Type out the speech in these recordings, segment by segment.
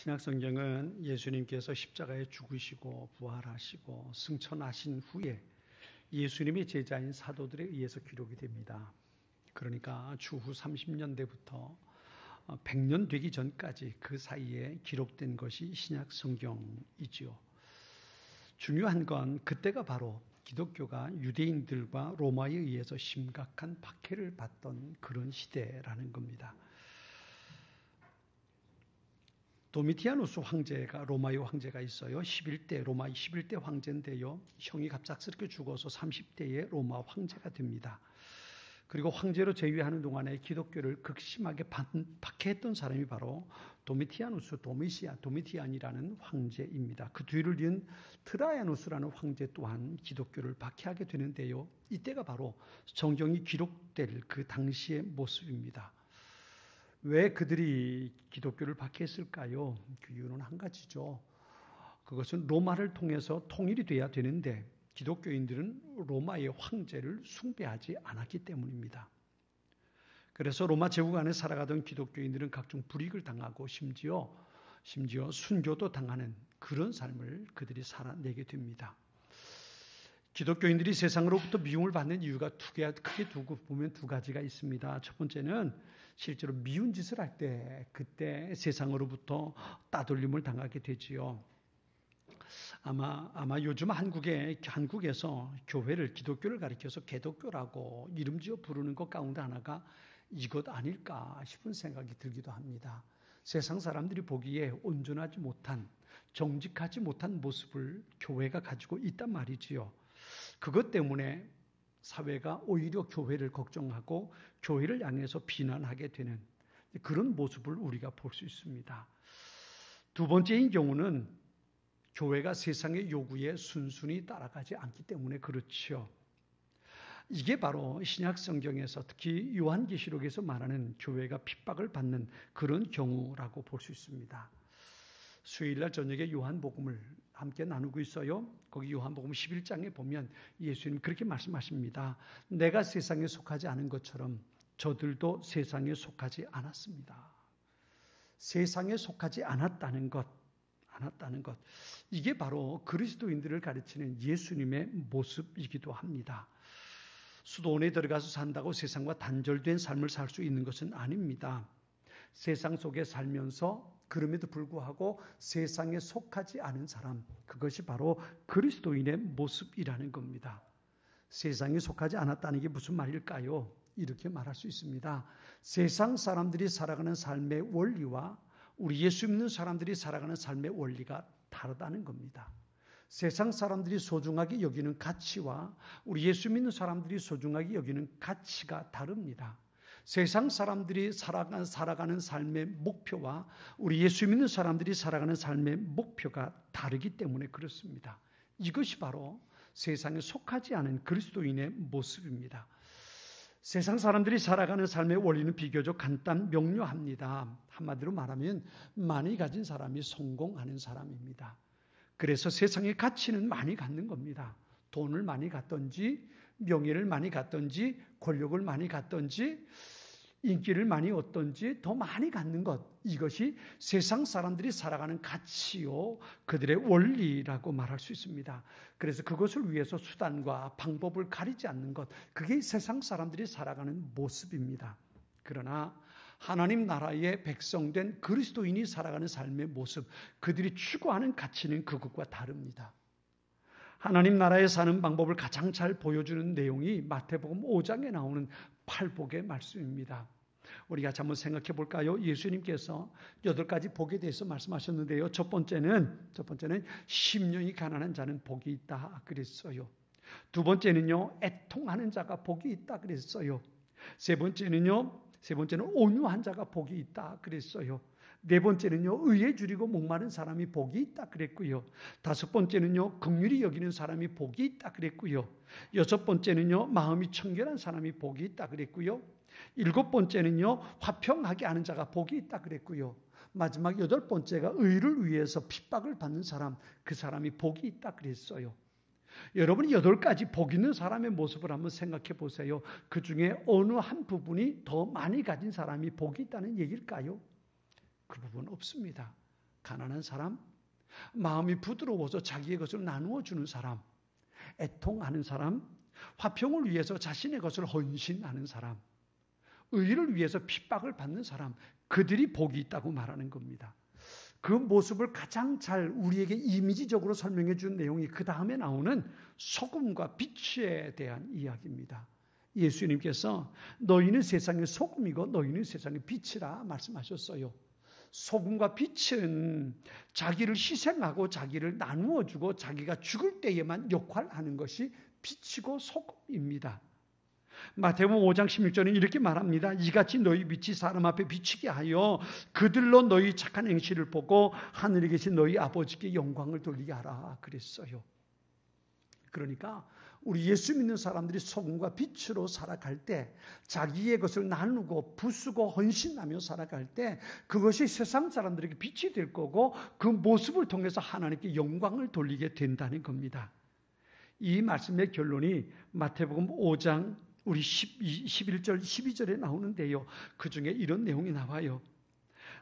신약성경은 예수님께서 십자가에 죽으시고 부활하시고 승천하신 후에 예수님의 제자인 사도들에 의해서 기록이 됩니다. 그러니까 추후 30년대부터 100년 되기 전까지 그 사이에 기록된 것이 신약성경이지요. 중요한 건 그때가 바로 기독교가 유대인들과 로마에 의해서 심각한 박해를 받던 그런 시대라는 겁니다. 도미티아누스 황제가 로마의 황제가 있어요. 로마 11대 황제인데요. 형이 갑작스럽게 죽어서 30대에 로마 황제가 됩니다. 그리고 황제로 재위하는 동안에 기독교를 극심하게 박해했던 사람이 바로 도미티안이라는 황제입니다. 그 뒤를 이은 트라야누스라는 황제 또한 기독교를 박해하게 되는데요. 이때가 바로 성경이 기록될 그 당시의 모습입니다. 왜 그들이 기독교를 박해했을까요? 그 이유는 한 가지죠. 그것은 로마를 통해서 통일이 돼야 되는데 기독교인들은 로마의 황제를 숭배하지 않았기 때문입니다. 그래서 로마 제국 안에 살아가던 기독교인들은 각종 불이익을 당하고 심지어 순교도 당하는 그런 삶을 그들이 살아내게 됩니다. 기독교인들이 세상으로부터 미움을 받는 이유가 크게 두고 보면 두 가지가 있습니다. 첫 번째는 실제로 미운 짓을 할 때 그때 세상으로부터 따돌림을 당하게 되지요. 아마 요즘 한국에서 교회를 기독교를 가리켜서 개독교라고 이름지어 부르는 것 가운데 하나가 이것 아닐까 싶은 생각이 들기도 합니다. 세상 사람들이 보기에 온전하지 못한 정직하지 못한 모습을 교회가 가지고 있단 말이지요. 그것 때문에 사회가 오히려 교회를 걱정하고 교회를 향해서 비난하게 되는 그런 모습을 우리가 볼 수 있습니다. 두 번째인 경우는 교회가 세상의 요구에 순순히 따라가지 않기 때문에 그렇죠. 이게 바로 신약 성경에서 특히 요한계시록에서 말하는 교회가 핍박을 받는 그런 경우라고 볼 수 있습니다. 수요일날 저녁에 요한복음을 함께 나누고 있어요. 거기 요한복음 11장에 보면 예수님 그렇게 말씀하십니다. 내가 세상에 속하지 않은 것처럼 저들도 세상에 속하지 않았습니다. 세상에 속하지 않았다는 것. 이게 바로 그리스도인들을 가르치는 예수님의 모습이기도 합니다. 수도원에 들어가서 산다고 세상과 단절된 삶을 살 수 있는 것은 아닙니다. 세상 속에 살면서 그럼에도 불구하고 세상에 속하지 않은 사람, 그것이 바로 그리스도인의 모습이라는 겁니다. 세상에 속하지 않았다는 게 무슨 말일까요? 이렇게 말할 수 있습니다. 세상 사람들이 살아가는 삶의 원리와 우리 예수 믿는 사람들이 살아가는 삶의 원리가 다르다는 겁니다. 세상 사람들이 소중하게 여기는 가치와 우리 예수 믿는 사람들이 소중하게 여기는 가치가 다릅니다. 세상 사람들이 살아가는 삶의 목표와 우리 예수 믿는 사람들이 살아가는 삶의 목표가 다르기 때문에 그렇습니다. 이것이 바로 세상에 속하지 않은 그리스도인의 모습입니다. 세상 사람들이 살아가는 삶의 원리는 비교적 간단 명료합니다. 한마디로 말하면 많이 가진 사람이 성공하는 사람입니다. 그래서 세상의 가치는 많이 갖는 겁니다. 돈을 많이 갖든지 명예를 많이 갖든지 권력을 많이 갖든지 인기를 많이 얻든지 더 많이 갖는 것, 이것이 세상 사람들이 살아가는 가치요 그들의 원리라고 말할 수 있습니다. 그래서 그것을 위해서 수단과 방법을 가리지 않는 것, 그게 세상 사람들이 살아가는 모습입니다. 그러나 하나님 나라의 백성된 그리스도인이 살아가는 삶의 모습, 그들이 추구하는 가치는 그것과 다릅니다. 하나님 나라에 사는 방법을 가장 잘 보여주는 내용이 마태복음 5장에 나오는 팔복의 말씀입니다. 우리가 한번 생각해 볼까요? 예수님께서 8가지 복에 대해서 말씀하셨는데요. 첫 번째는 심령이 가난한 자는 복이 있다 그랬어요. 두 번째는요, 애통하는 자가 복이 있다 그랬어요. 세 번째는 온유한 자가 복이 있다 그랬어요. 네 번째는요, 의에 줄이고 목마른 사람이 복이 있다 그랬고요. 다섯 번째는요, 긍휼히 여기는 사람이 복이 있다 그랬고요. 여섯 번째는요, 마음이 청결한 사람이 복이 있다 그랬고요. 일곱 번째는요, 화평하게 하는 자가 복이 있다 그랬고요. 마지막 여덟 번째가 의를 위해서 핍박을 받는 사람, 그 사람이 복이 있다 그랬어요. 여러분이 8가지 복 있는 사람의 모습을 한번 생각해 보세요. 그 중에 어느 한 부분이 더 많이 가진 사람이 복이 있다는 얘기일까요? 그 부분은 없습니다. 가난한 사람, 마음이 부드러워서 자기의 것을 나누어 주는 사람, 애통하는 사람, 화평을 위해서 자신의 것을 헌신하는 사람, 의를 위해서 핍박을 받는 사람, 그들이 복이 있다고 말하는 겁니다. 그 모습을 가장 잘 우리에게 이미지적으로 설명해 준 내용이 그 다음에 나오는 소금과 빛에 대한 이야기입니다. 예수님께서 너희는 세상의 소금이고 너희는 세상의 빛이라 말씀하셨어요. 소금과 빛은 자기를 희생하고 자기를 나누어 주고 자기가 죽을 때에만 역할하는 것이 빛이고 소금입니다. 마태복음 5장 16절은 이렇게 말합니다. 이같이 너희 빛이 사람 앞에 비치게 하여 그들로 너희 착한 행실을 보고 하늘에 계신 너희 아버지께 영광을 돌리게 하라 그랬어요. 그러니까 우리 예수 믿는 사람들이 소금과 빛으로 살아갈 때, 자기의 것을 나누고 부수고 헌신하며 살아갈 때 그것이 세상 사람들에게 빛이 될 거고 그 모습을 통해서 하나님께 영광을 돌리게 된다는 겁니다. 이 말씀의 결론이 마태복음 5장 우리 11절 12절에 나오는데요. 그 중에 이런 내용이 나와요.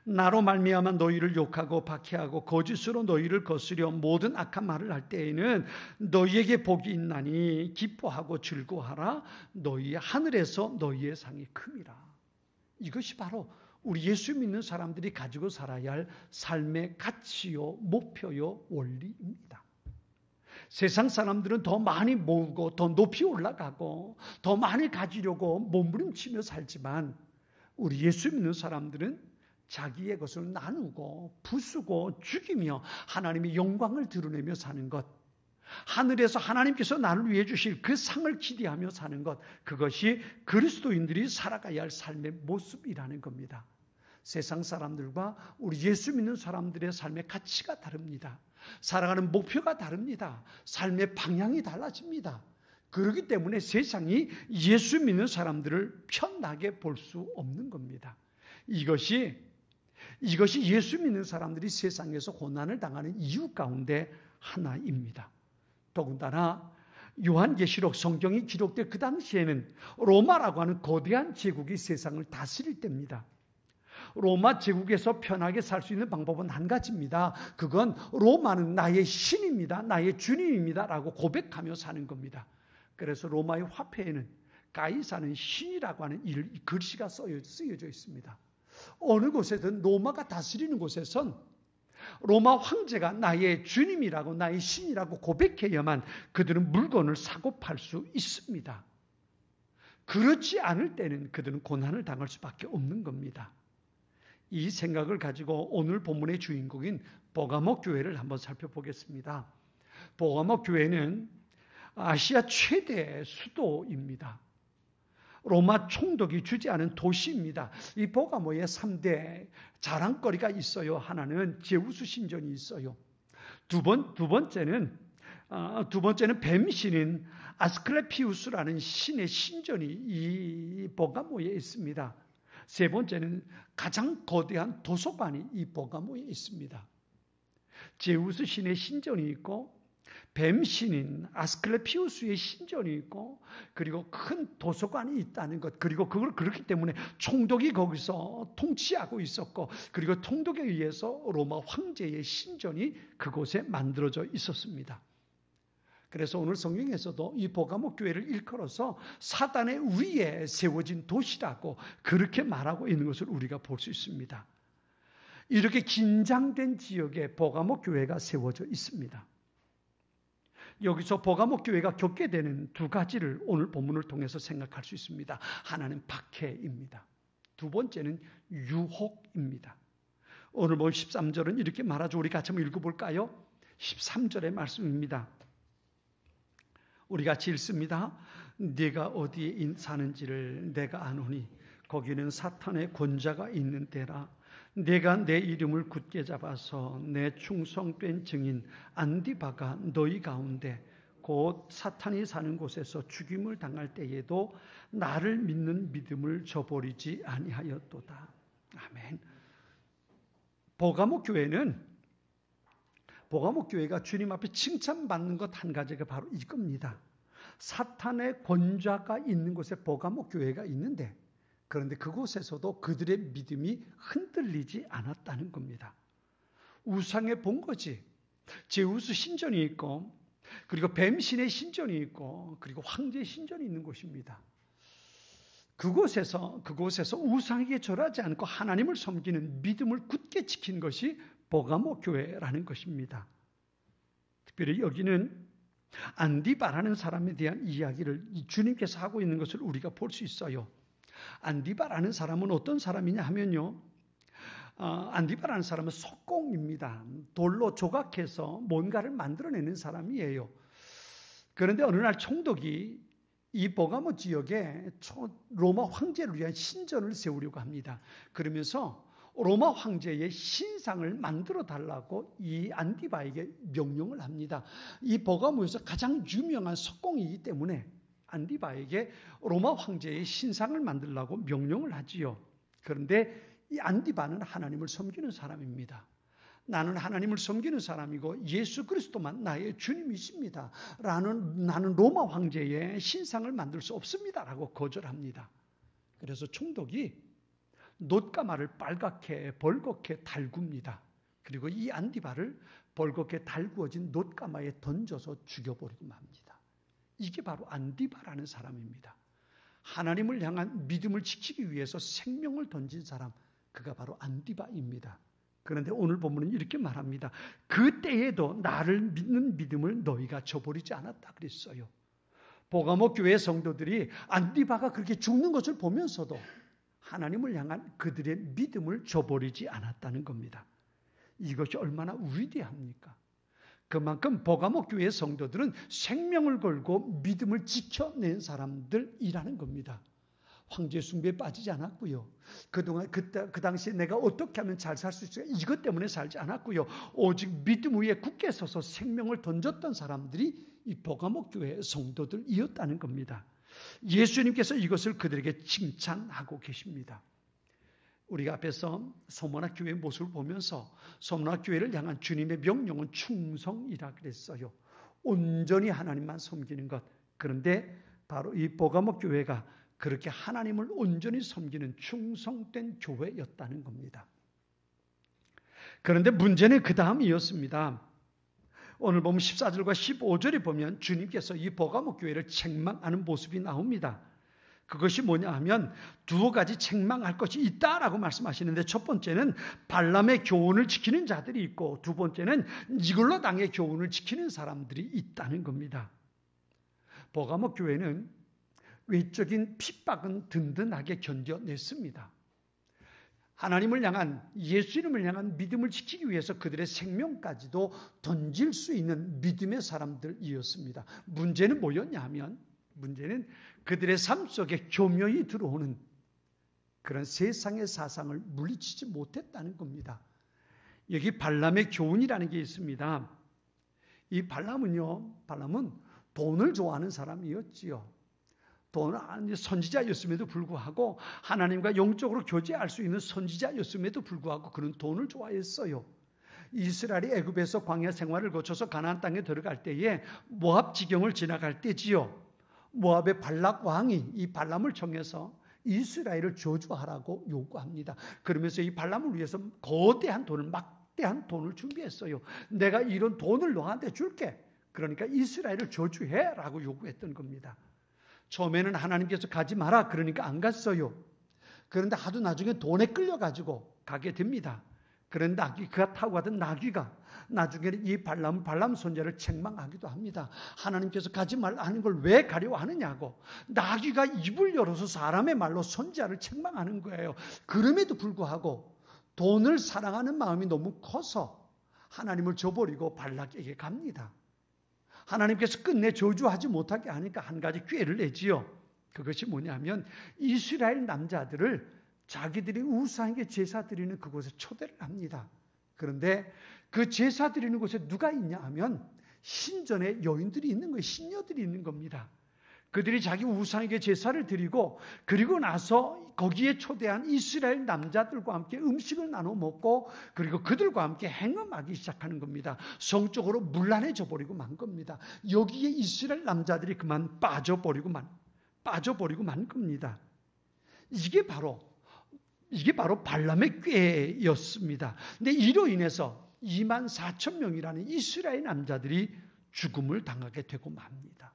나로 말미암아 너희를 욕하고 박해하고 거짓으로 너희를 거스려 모든 악한 말을 할 때에는 너희에게 복이 있나니 기뻐하고 즐거워하라. 너희 하늘에서 너희의 상이 큼이라. 이것이 바로 우리 예수 믿는 사람들이 가지고 살아야 할 삶의 가치요, 목표요, 원리입니다. 세상 사람들은 더 많이 모으고 더 높이 올라가고 더 많이 가지려고 몸부림치며 살지만 우리 예수 믿는 사람들은 자기의 것을 나누고 부수고 죽이며 하나님의 영광을 드러내며 사는 것, 하늘에서 하나님께서 나를 위해 주실 그 상을 기대하며 사는 것, 그것이 그리스도인들이 살아가야 할 삶의 모습이라는 겁니다. 세상 사람들과 우리 예수 믿는 사람들의 삶의 가치가 다릅니다. 살아가는 목표가 다릅니다. 삶의 방향이 달라집니다. 그렇기 때문에 세상이 예수 믿는 사람들을 편하게 볼 수 없는 겁니다. 이것이 예수 믿는 사람들이 세상에서 고난을 당하는 이유 가운데 하나입니다. 더군다나 요한계시록 성경이 기록될 그 당시에는 로마라고 하는 거대한 제국이 세상을 다스릴 때입니다. 로마 제국에서 편하게 살 수 있는 방법은 한 가지입니다. 그건 로마는 나의 신입니다. 나의 주님입니다. 라고 고백하며 사는 겁니다. 그래서 로마의 화폐에는 가이사는 신이라고 하는 글씨가 쓰여져 있습니다. 어느 곳에든 로마가 다스리는 곳에선 로마 황제가 나의 주님이라고 나의 신이라고 고백해야만 그들은 물건을 사고 팔 수 있습니다. 그렇지 않을 때는 그들은 고난을 당할 수밖에 없는 겁니다. 이 생각을 가지고 오늘 본문의 주인공인 버가모 교회를 한번 살펴보겠습니다. 버가모 교회는 아시아 최대 수도입니다. 로마 총독이 주재하는 도시입니다. 이 버가모에 3대 자랑거리가 있어요. 하나는 제우스 신전이 있어요. 두 번째는 뱀신인 아스클레피우스라는 신의 신전이 이 버가모에 있습니다. 세 번째는 가장 거대한 도서관이 이 버가모에 있습니다. 제우스 신의 신전이 있고 뱀신인 아스클레피우스의 신전이 있고 그리고 큰 도서관이 있다는 것, 그리고 그걸 그렇기 때문에 총독이 거기서 통치하고 있었고 그리고 총독에 의해서 로마 황제의 신전이 그곳에 만들어져 있었습니다. 그래서 오늘 성경에서도 이 버가모 교회를 일컬어서 사단의 위에 세워진 도시라고 그렇게 말하고 있는 것을 우리가 볼 수 있습니다. 이렇게 긴장된 지역에 버가모 교회가 세워져 있습니다. 여기서 버가모 교회가 겪게 되는 두 가지를 오늘 본문을 통해서 생각할 수 있습니다. 하나는 박해입니다. 두 번째는 유혹입니다. 오늘 본 13절은 이렇게 말하죠. 우리 같이 한번 읽어볼까요? 13절의 말씀입니다. 우리 같이 읽습니다. 네가 어디에 사는지를 내가 아노니 거기는 사탄의 권자가 있는 데라. 내가 내 이름을 굳게 잡아서 내 충성된 증인 안디바가 너희 가운데 곧 사탄이 사는 곳에서 죽임을 당할 때에도 나를 믿는 믿음을 저버리지 아니하였도다. 아멘. 버가모 교회가 주님 앞에 칭찬받는 것 한 가지가 바로 이겁니다. 사탄의 권좌가 있는 곳에 버가모 교회가 있는데 그런데 그곳에서도 그들의 믿음이 흔들리지 않았다는 겁니다. 우상에 본 거지. 제우스 신전이 있고, 그리고 뱀신의 신전이 있고, 그리고 황제의 신전이 있는 곳입니다. 그곳에서 우상에게 절하지 않고 하나님을 섬기는 믿음을 굳게 지킨 것이 버가모 교회라는 것입니다. 특별히 여기는 안디바라는 사람에 대한 이야기를 주님께서 하고 있는 것을 우리가 볼 수 있어요. 안디바라는 사람은 어떤 사람이냐 하면요, 안디바라는 사람은 석공입니다. 돌로 조각해서 뭔가를 만들어내는 사람이에요. 그런데 어느 날 총독이 이 버가모 지역에 로마 황제를 위한 신전을 세우려고 합니다. 그러면서 로마 황제의 신상을 만들어 달라고 이 안디바에게 명령을 합니다. 이 버가모에서 가장 유명한 석공이기 때문에 안디바에게 로마 황제의 신상을 만들라고 명령을 하지요. 그런데 이 안디바는 하나님을 섬기는 사람입니다. 나는 하나님을 섬기는 사람이고 예수 그리스도만 나의 주님이십니다. 나는 로마 황제의 신상을 만들 수 없습니다. 라고 거절합니다. 그래서 총독이 놋가마를 빨갛게 벌겋게 달굽니다. 그리고 이 안디바를 벌겋게 달구어진 놋가마에 던져서 죽여버리고 맙니다. 이게 바로 안디바라는 사람입니다. 하나님을 향한 믿음을 지키기 위해서 생명을 던진 사람, 그가 바로 안디바입니다. 그런데 오늘 본문은 이렇게 말합니다. 그때에도 나를 믿는 믿음을 너희가 저버리지 않았다 그랬어요. 버가모 교회 성도들이 안디바가 그렇게 죽는 것을 보면서도 하나님을 향한 그들의 믿음을 저버리지 않았다는 겁니다. 이것이 얼마나 위대합니까? 그만큼 버가모 교회 성도들은 생명을 걸고 믿음을 지켜낸 사람들이라는 겁니다. 황제 숭배에 빠지지 않았고요. 그동안 그 당시에 내가 어떻게 하면 잘 살 수 있을까? 이것 때문에 살지 않았고요. 오직 믿음 위에 굳게 서서 생명을 던졌던 사람들이 이 버가모 교회 성도들이었다는 겁니다. 예수님께서 이것을 그들에게 칭찬하고 계십니다. 우리가 앞에서 소모나 교회의 모습을 보면서 소모나 교회를 향한 주님의 명령은 충성이라 그랬어요. 온전히 하나님만 섬기는 것. 그런데 바로 이 버가모 교회가 그렇게 하나님을 온전히 섬기는 충성된 교회였다는 겁니다. 그런데 문제는 그 다음이었습니다. 오늘 보면 14절과 15절에 보면 주님께서 이 버가모 교회를 책망하는 모습이 나옵니다. 그것이 뭐냐 하면 두 가지 책망할 것이 있다라고 말씀하시는데, 첫 번째는 발람의 교훈을 지키는 자들이 있고, 두 번째는 니골로 당의 교훈을 지키는 사람들이 있다는 겁니다. 버가모 교회는 외적인 핍박은 든든하게 견뎌냈습니다. 하나님을 향한, 예수님을 향한 믿음을 지키기 위해서 그들의 생명까지도 던질 수 있는 믿음의 사람들이었습니다. 문제는 뭐였냐 하면, 문제는 그들의 삶 속에 교묘히 들어오는 그런 세상의 사상을 물리치지 못했다는 겁니다. 여기 발람의 교훈이라는 게 있습니다. 이 발람은 돈을 좋아하는 사람이었지요. 선지자였음에도 불구하고, 하나님과 영적으로 교제할 수 있는 선지자였음에도 불구하고 그는 돈을 좋아했어요. 이스라엘이 애굽에서 광야 생활을 거쳐서 가나안 땅에 들어갈 때에 모압 지경을 지나갈 때지요. 모압의 발락 왕이 이 발람을 청해서 이스라엘을 저주하라고 요구합니다. 그러면서 이 발람을 위해서 막대한 돈을 준비했어요. 내가 이런 돈을 너한테 줄게. 그러니까 이스라엘을 저주해라고 요구했던 겁니다. 처음에는 하나님께서 가지 마라 그러니까 안 갔어요. 그런데 하도 나중에 돈에 끌려가지고 가게 됩니다. 그런데 그가 타고 가던 나귀가 나중에는 이 발람 손자를 책망하기도 합니다. 하나님께서 가지 말라 하는 걸 왜 가려 하느냐고. 나귀가 입을 열어서 사람의 말로 손자를 책망하는 거예요. 그럼에도 불구하고 돈을 사랑하는 마음이 너무 커서 하나님을 저버리고 발락에게 갑니다. 하나님께서 끝내 저주하지 못하게 하니까 한 가지 꾀를 내지요. 그것이 뭐냐면 이스라엘 남자들을 자기들이 우상에게 제사 드리는 그곳에 초대를 합니다. 그런데 그 제사 드리는 곳에 누가 있냐 하면 신전에 여인들이 있는 거예요. 신녀들이 있는 겁니다. 그들이 자기 우상에게 제사를 드리고, 그리고 나서 거기에 초대한 이스라엘 남자들과 함께 음식을 나눠 먹고, 그리고 그들과 함께 행음하기 시작하는 겁니다. 성적으로 문란해져 버리고 만 겁니다. 여기에 이스라엘 남자들이 그만 빠져버리고 만 겁니다. 이게 바로 발람의 꾀였습니다. 근데 이로 인해서 24,000명이라는 이스라엘 남자들이 죽음을 당하게 되고 맙니다.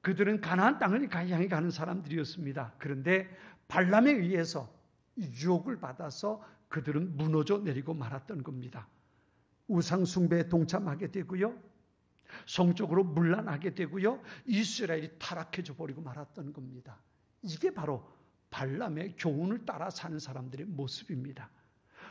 그들은 가나안 땅을 향해 가는 사람들이었습니다. 그런데 발람에 의해서 유혹을 받아서 그들은 무너져 내리고 말았던 겁니다. 우상 숭배에 동참하게 되고요. 성적으로 문란하게 되고요. 이스라엘이 타락해져 버리고 말았던 겁니다. 이게 바로 발람의 교훈을 따라 사는 사람들의 모습입니다.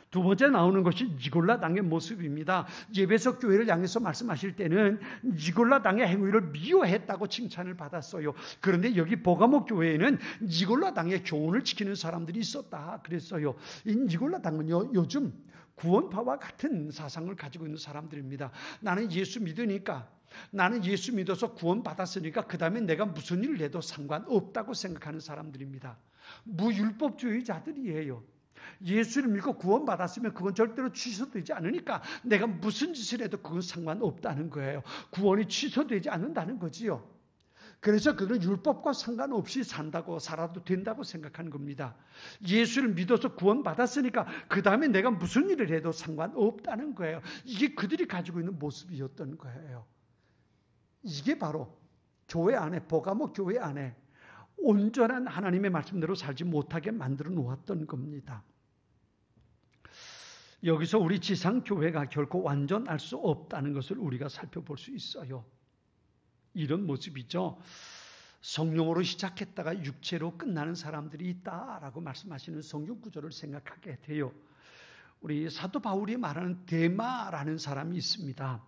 두 번째 나오는 것이 니골라 당의 모습입니다. 예배석 교회를 향해서 말씀하실 때는 니골라 당의 행위를 미워했다고 칭찬을 받았어요. 그런데 여기 버가모 교회에는 니골라 당의 교훈을 지키는 사람들이 있었다 그랬어요. 이 니골라 당은요, 요즘 구원파와 같은 사상을 가지고 있는 사람들입니다. 나는 예수 믿으니까, 나는 예수 믿어서 구원받았으니까 그 다음에 내가 무슨 일을 해도 상관없다고 생각하는 사람들입니다. 무율법주의자들이에요. 예수를 믿고 구원받았으면 그건 절대로 취소되지 않으니까 내가 무슨 짓을 해도 그건 상관없다는 거예요. 구원이 취소되지 않는다는 거지요. 그래서 그들은 율법과 상관없이 살아도 된다고 생각하는 겁니다. 예수를 믿어서 구원받았으니까 그 다음에 내가 무슨 일을 해도 상관없다는 거예요. 이게 그들이 가지고 있는 모습이었던 거예요. 이게 바로 교회 안에, 버가모 교회 안에 온전한 하나님의 말씀대로 살지 못하게 만들어 놓았던 겁니다. 여기서 우리 지상교회가 결코 완전할 수 없다는 것을 우리가 살펴볼 수 있어요. 이런 모습이죠. 성령으로 시작했다가 육체로 끝나는 사람들이 있다라고 말씀하시는 성경 구절을 생각하게 돼요. 우리 사도 바울이 말하는 데마라는 사람이 있습니다.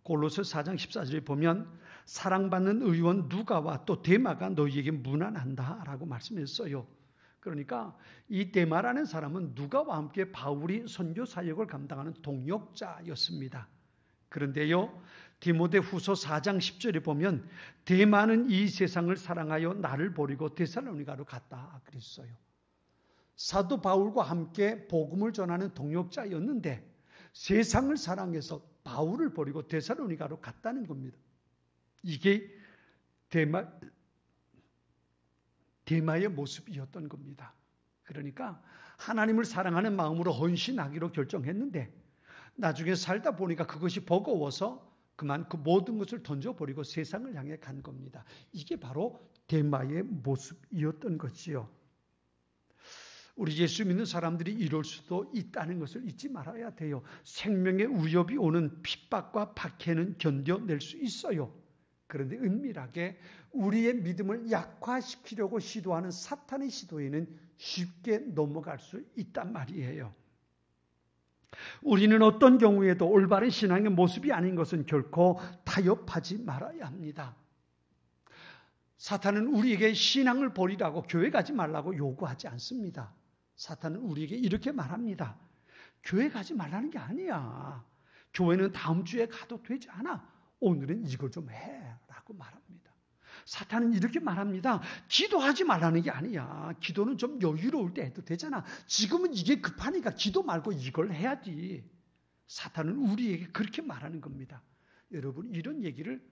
골로새 4장 14절에 보면 사랑받는 의원 누가와 또 데마가 너희에게 문안한다라고 말씀했어요. 그러니까 이 데마라는 사람은 누가와 함께 바울이 선교 사역을 감당하는 동역자였습니다. 그런데요, 디모데후서 4장 10절에 보면 데마는 이 세상을 사랑하여 나를 버리고 데살로니가로 갔다 그랬어요. 사도 바울과 함께 복음을 전하는 동역자였는데 세상을 사랑해서 바울을 버리고 데살로니가로 갔다는 겁니다. 이게 데마의 모습이었던 겁니다. 그러니까 하나님을 사랑하는 마음으로 헌신하기로 결정했는데 나중에 살다 보니까 그것이 버거워서 그만 그 모든 것을 던져버리고 세상을 향해 간 겁니다. 이게 바로 데마의 모습이었던 것이요. 우리 예수 믿는 사람들이 이럴 수도 있다는 것을 잊지 말아야 돼요. 생명의 위협이 오는 핍박과 박해는 견뎌낼 수 있어요. 그런데 은밀하게 우리의 믿음을 약화시키려고 시도하는 사탄의 시도에는 쉽게 넘어갈 수 있단 말이에요. 우리는 어떤 경우에도 올바른 신앙의 모습이 아닌 것은 결코 타협하지 말아야 합니다. 사탄은 우리에게 신앙을 버리라고, 교회 가지 말라고 요구하지 않습니다. 사탄은 우리에게 이렇게 말합니다. 교회 가지 말라는 게 아니야. 교회는 다음 주에 가도 되지 않아. 오늘은 이걸 좀 해라고 말합니다. 사탄은 이렇게 말합니다. 기도하지 말라는 게 아니야. 기도는 좀 여유로울 때 해도 되잖아. 지금은 이게 급하니까 기도 말고 이걸 해야지. 사탄은 우리에게 그렇게 말하는 겁니다. 여러분, 이런 얘기를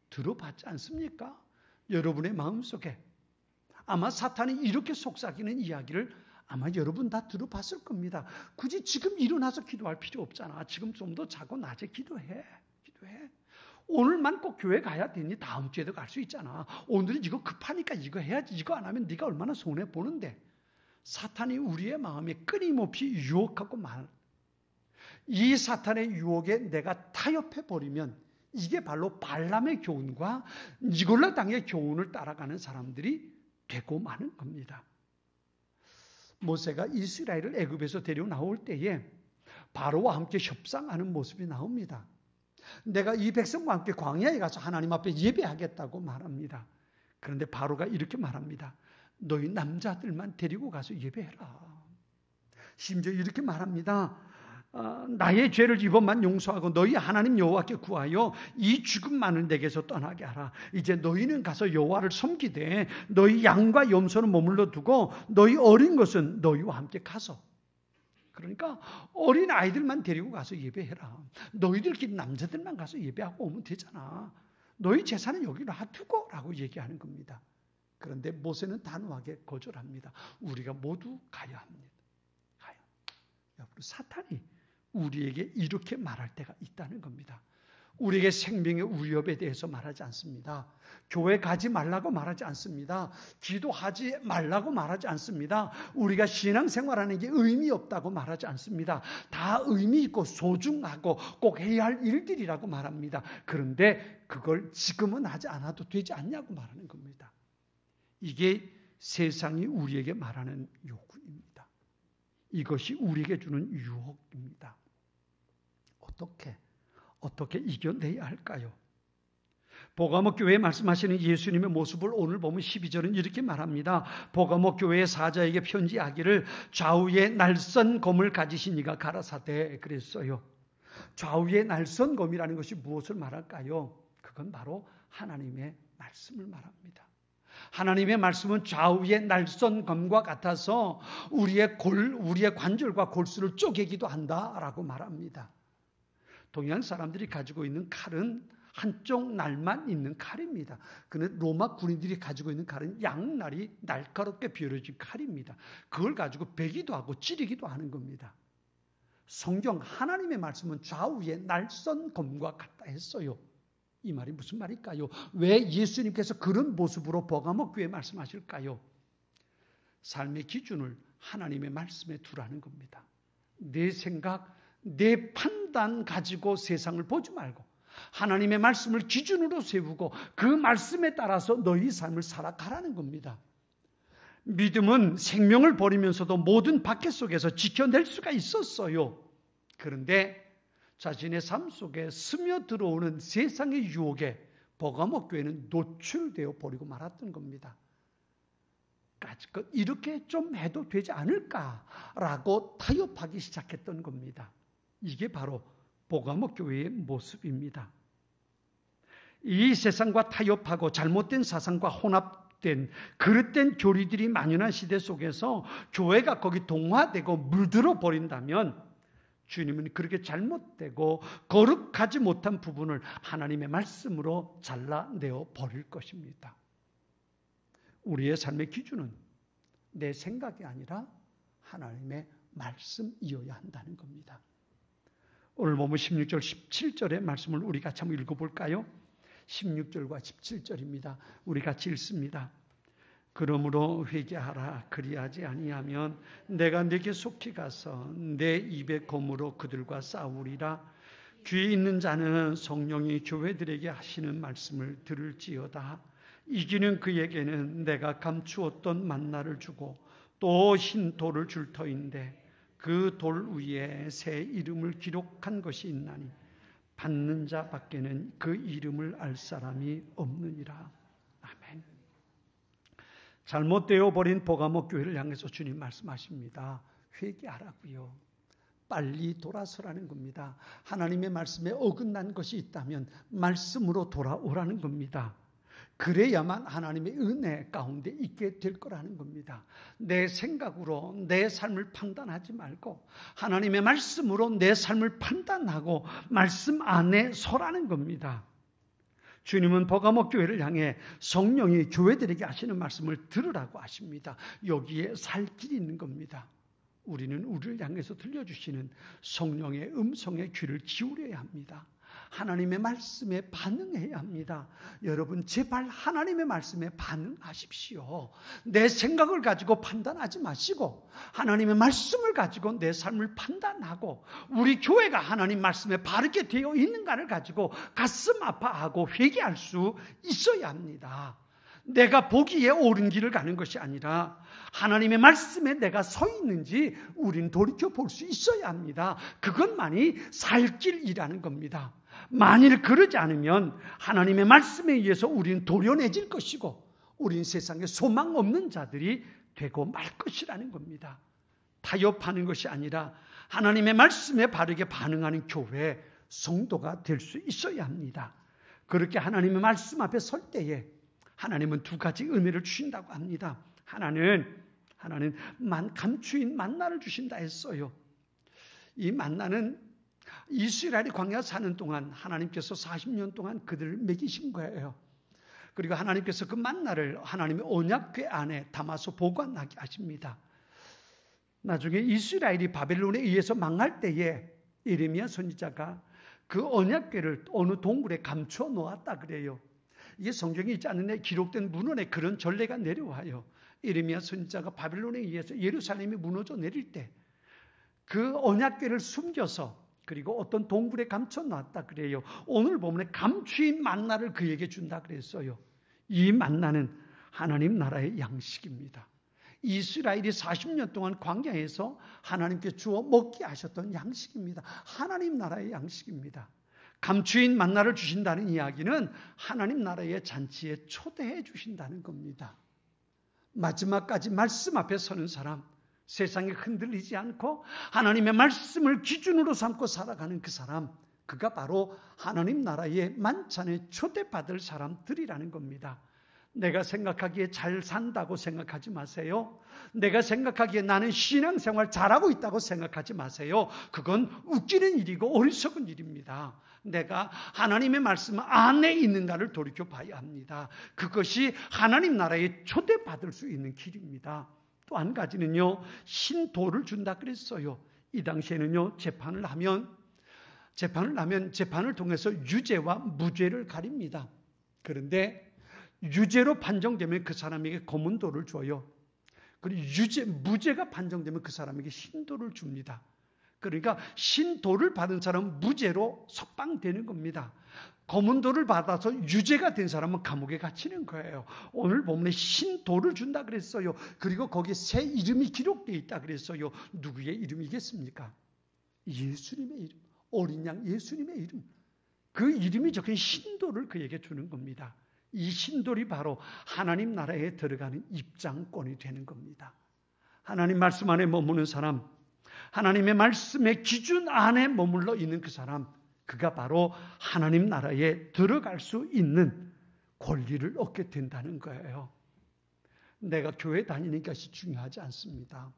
들어봤지 않습니까? 여러분의 마음속에 아마 사탄이 이렇게 속삭이는 이야기를 아마 여러분 다 들어봤을 겁니다. 굳이 지금 일어나서 기도할 필요 없잖아. 지금 좀 더 자고 낮에 기도해. 오늘만 꼭 교회 가야 되니 다음 주에도 갈 수 있잖아. 오늘은 이거 급하니까 이거 해야지. 이거 안 하면 네가 얼마나 손해보는데. 사탄이 우리의 마음에 끊임없이 유혹하고 이 사탄의 유혹에 내가 타협해버리면 이게 바로 발람의 교훈과 니골라 당의 교훈을 따라가는 사람들이 되고 마는 겁니다. 모세가 이스라엘을 애굽에서 데려 나올 때에 바로와 함께 협상하는 모습이 나옵니다. 내가 이 백성과 함께 광야에 가서 하나님 앞에 예배하겠다고 말합니다. 그런데 바로가 이렇게 말합니다. 너희 남자들만 데리고 가서 예배해라. 심지어 이렇게 말합니다. 나의 죄를 이번만 용서하고 너희 하나님 여호와께 구하여 이 죽음만을 내게서 떠나게 하라. 이제 너희는 가서 여호와를 섬기되 너희 양과 염소는 머물러 두고 너희 어린 것은 너희와 함께 가서, 그러니까 어린 아이들만 데리고 가서 예배해라. 너희들끼리 남자들만 가서 예배하고 오면 되잖아. 너희 재산은 여기 놔두고 라고 얘기하는 겁니다. 그런데 모세는 단호하게 거절합니다. 우리가 모두 가야 합니다. 가요. 여러분, 사탄이 우리에게 이렇게 말할 때가 있다는 겁니다. 우리에게 생명의 위협에 대해서 말하지 않습니다. 교회 가지 말라고 말하지 않습니다. 기도하지 말라고 말하지 않습니다. 우리가 신앙생활하는 게 의미 없다고 말하지 않습니다. 다 의미 있고 소중하고 꼭 해야 할 일들이라고 말합니다. 그런데 그걸 지금은 하지 않아도 되지 않냐고 말하는 겁니다. 이게 세상이 우리에게 말하는 요구입니다. 이것이 우리에게 주는 유혹입니다. 어떻게 이겨내야 할까요? 보가모 교회에 말씀하시는 예수님의 모습을 오늘 보면 12절은 이렇게 말합니다. 보가모 교회의 사자에게 편지하기를 좌우에 날선 검을 가지신 이가 가라사대 그랬어요. 좌우에 날선 검이라는 것이 무엇을 말할까요? 그건 바로 하나님의 말씀을 말합니다. 하나님의 말씀은 좌우의 날선 검과 같아서 우리의 관절과 골수를 쪼개기도 한다라고 말합니다. 동양 사람들이 가지고 있는 칼은 한쪽 날만 있는 칼입니다. 그런데 로마 군인들이 가지고 있는 칼은 양날이 날카롭게 비어진 칼입니다. 그걸 가지고 베기도 하고 찌르기도 하는 겁니다. 성경 하나님의 말씀은 좌우의 날선 검과 같다 했어요. 이 말이 무슨 말일까요? 왜 예수님께서 그런 모습으로 버가모 교회에 말씀하실까요? 삶의 기준을 하나님의 말씀에 두라는 겁니다. 내 생각, 내 판단 가지고 세상을 보지 말고 하나님의 말씀을 기준으로 세우고 그 말씀에 따라서 너희 삶을 살아가라는 겁니다. 믿음은 생명을 버리면서도 모든 박해 속에서 지켜낼 수가 있었어요. 그런데 자신의 삶 속에 스며들어오는 세상의 유혹에 버가모 교회는 노출되어 버리고 말았던 겁니다. 이렇게 좀 해도 되지 않을까라고 타협하기 시작했던 겁니다. 이게 바로 버가모 교회의 모습입니다. 이 세상과 타협하고 잘못된 사상과 혼합된 그릇된 교리들이 만연한 시대 속에서 교회가 거기 동화되고 물들어 버린다면 주님은 그렇게 잘못되고 거룩하지 못한 부분을 하나님의 말씀으로 잘라내어 버릴 것입니다. 우리의 삶의 기준은 내 생각이 아니라 하나님의 말씀이어야 한다는 겁니다. 오늘 보면 16절, 17절의 말씀을 우리 같이 한번 읽어볼까요? 16절과 17절입니다. 우리 같이 읽습니다. 그러므로 회개하라. 그리하지 아니하면 내가 네게 속히 가서 내 입의 검으로 그들과 싸우리라. 귀 있는 자는 성령이 교회들에게 하시는 말씀을 들을지어다. 이기는 그에게는 내가 감추었던 만나를 주고 또 흰 돌을 줄 터인데 그 돌 위에 새 이름을 기록한 것이 있나니 받는 자 밖에는 그 이름을 알 사람이 없느니라. 아멘. 잘못되어 버린 버가모 교회를 향해서 주님 말씀하십니다. 회개하라고요. 빨리 돌아서라는 겁니다. 하나님의 말씀에 어긋난 것이 있다면 말씀으로 돌아오라는 겁니다. 그래야만 하나님의 은혜 가운데 있게 될 거라는 겁니다. 내 생각으로 내 삶을 판단하지 말고 하나님의 말씀으로 내 삶을 판단하고 말씀 안에 서라는 겁니다. 주님은 버가모 교회를 향해 성령이 교회들에게 하시는 말씀을 들으라고 하십니다. 여기에 살 길이 있는 겁니다. 우리는 우리를 향해서 들려주시는 성령의 음성에 귀를 기울여야 합니다. 하나님의 말씀에 반응해야 합니다. 여러분 제발 하나님의 말씀에 반응하십시오. 내 생각을 가지고 판단하지 마시고 하나님의 말씀을 가지고 내 삶을 판단하고 우리 교회가 하나님 말씀에 바르게 되어 있는가를 가지고 가슴 아파하고 회개할 수 있어야 합니다. 내가 보기에 옳은 길을 가는 것이 아니라 하나님의 말씀에 내가 서 있는지 우린 돌이켜 볼 수 있어야 합니다. 그것만이 살 길이라는 겁니다. 만일 그러지 않으면 하나님의 말씀에 의해서 우리는 도려내질 것이고 우린 세상에 소망 없는 자들이 되고 말 것이라는 겁니다. 타협하는 것이 아니라 하나님의 말씀에 바르게 반응하는 교회, 성도가 될 수 있어야 합니다. 그렇게 하나님의 말씀 앞에 설 때에 하나님은 두 가지 의미를 주신다고 합니다. 하나는 감추인 만나를 주신다 했어요. 이 만나는 이스라엘이 광야 사는 동안 하나님께서 40년 동안 그들을 먹이신 거예요. 그리고 하나님께서 그 만나를 하나님의 언약궤 안에 담아서 보관하게 하십니다. 나중에 이스라엘이 바벨론에 의해서 망할 때에 예레미야 선지자가 그 언약궤를 어느 동굴에 감춰 놓았다 그래요. 이게 성경에 있지 않은데 기록된 문헌에 그런 전례가 내려와요. 예레미야 선지자가 바빌론에 의해서 예루살렘이 무너져 내릴 때 그 언약궤를 숨겨서 그리고 어떤 동굴에 감춰 놨다 그래요. 오늘 본문에 감추인 만나를 그에게 준다 그랬어요. 이 만나는 하나님 나라의 양식입니다. 이스라엘이 40년 동안 광야에서 하나님께 주어 먹게 하셨던 양식입니다. 하나님 나라의 양식입니다. 감추인 만나를 주신다는 이야기는 하나님 나라의 잔치에 초대해 주신다는 겁니다. 마지막까지 말씀 앞에 서는 사람, 세상에 흔들리지 않고 하나님의 말씀을 기준으로 삼고 살아가는 그 사람, 그가 바로 하나님 나라의 만찬에 초대받을 사람들이라는 겁니다. 내가 생각하기에 잘 산다고 생각하지 마세요. 내가 생각하기에 나는 신앙생활 잘하고 있다고 생각하지 마세요. 그건 웃기는 일이고 어리석은 일입니다. 내가 하나님의 말씀 안에 있는가를 돌이켜봐야 합니다. 그것이 하나님 나라에 초대받을 수 있는 길입니다. 또 한 가지는요, 신도를 준다 그랬어요. 이 당시에는요, 재판을 하면 재판을 통해서 유죄와 무죄를 가립니다. 그런데 유죄로 판정되면 그 사람에게 검은 돌을 줘요. 그리고 무죄가 판정되면 그 사람에게 신도를 줍니다. 그러니까 신도를 받은 사람은 무죄로 석방되는 겁니다. 검은 돌을 받아서 유죄가 된 사람은 감옥에 갇히는 거예요. 오늘 본문에 신도를 준다 그랬어요. 그리고 거기에 새 이름이 기록되어 있다 그랬어요. 누구의 이름이겠습니까? 예수님의 이름, 어린 양 예수님의 이름. 그 이름이 적힌 신도를 그에게 주는 겁니다. 이 신돌이 바로 하나님 나라에 들어가는 입장권이 되는 겁니다. 하나님 말씀 안에 머무는 사람, 하나님의 말씀의 기준 안에 머물러 있는 그 사람, 그가 바로 하나님 나라에 들어갈 수 있는 권리를 얻게 된다는 거예요. 내가 교회 다니는 것이 중요하지 않습니다.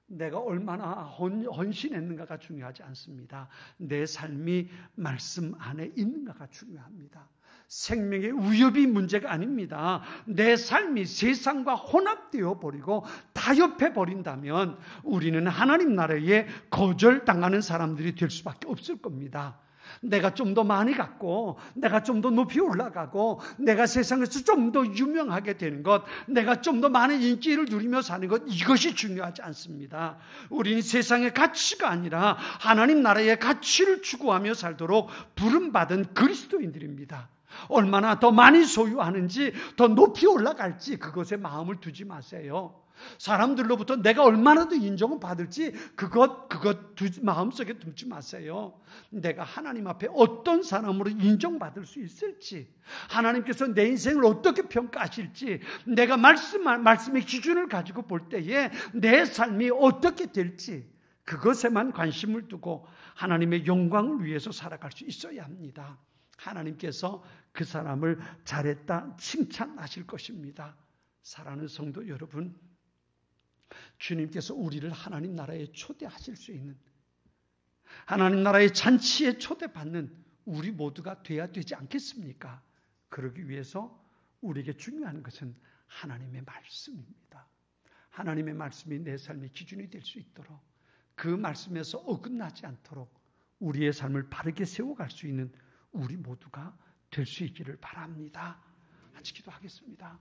내가 얼마나 헌신했는가가 중요하지 않습니다. 내 삶이 말씀 안에 있는가가 중요합니다. 생명의 위협이 문제가 아닙니다. 내 삶이 세상과 혼합되어 버리고 타협해 버린다면 우리는 하나님 나라에 거절당하는 사람들이 될 수밖에 없을 겁니다. 내가 좀 더 많이 갖고, 내가 좀 더 높이 올라가고, 내가 세상에서 좀 더 유명하게 되는 것, 내가 좀 더 많은 인기를 누리며 사는 것, 이것이 중요하지 않습니다. 우리는 세상의 가치가 아니라 하나님 나라의 가치를 추구하며 살도록 부름받은 그리스도인들입니다. 얼마나 더 많이 소유하는지, 더 높이 올라갈지 그것에 마음을 두지 마세요. 사람들로부터 내가 얼마나 더 인정을 받을지 그것 마음속에 두지 마세요. 내가 하나님 앞에 어떤 사람으로 인정받을 수 있을지, 하나님께서 내 인생을 어떻게 평가하실지, 내가 말씀의 기준을 가지고 볼 때에 내 삶이 어떻게 될지, 그것에만 관심을 두고 하나님의 영광을 위해서 살아갈 수 있어야 합니다. 하나님께서 그 사람을 잘했다 칭찬하실 것입니다. 사랑하는 성도 여러분, 주님께서 우리를 하나님 나라에 초대하실 수 있는, 하나님 나라의 잔치에 초대받는 우리 모두가 돼야 되지 않겠습니까? 그러기 위해서 우리에게 중요한 것은 하나님의 말씀입니다. 하나님의 말씀이 내 삶의 기준이 될 수 있도록, 그 말씀에서 어긋나지 않도록 우리의 삶을 바르게 세워갈 수 있는 우리 모두가 될 수 있기를 바랍니다. 같이 기도하겠습니다.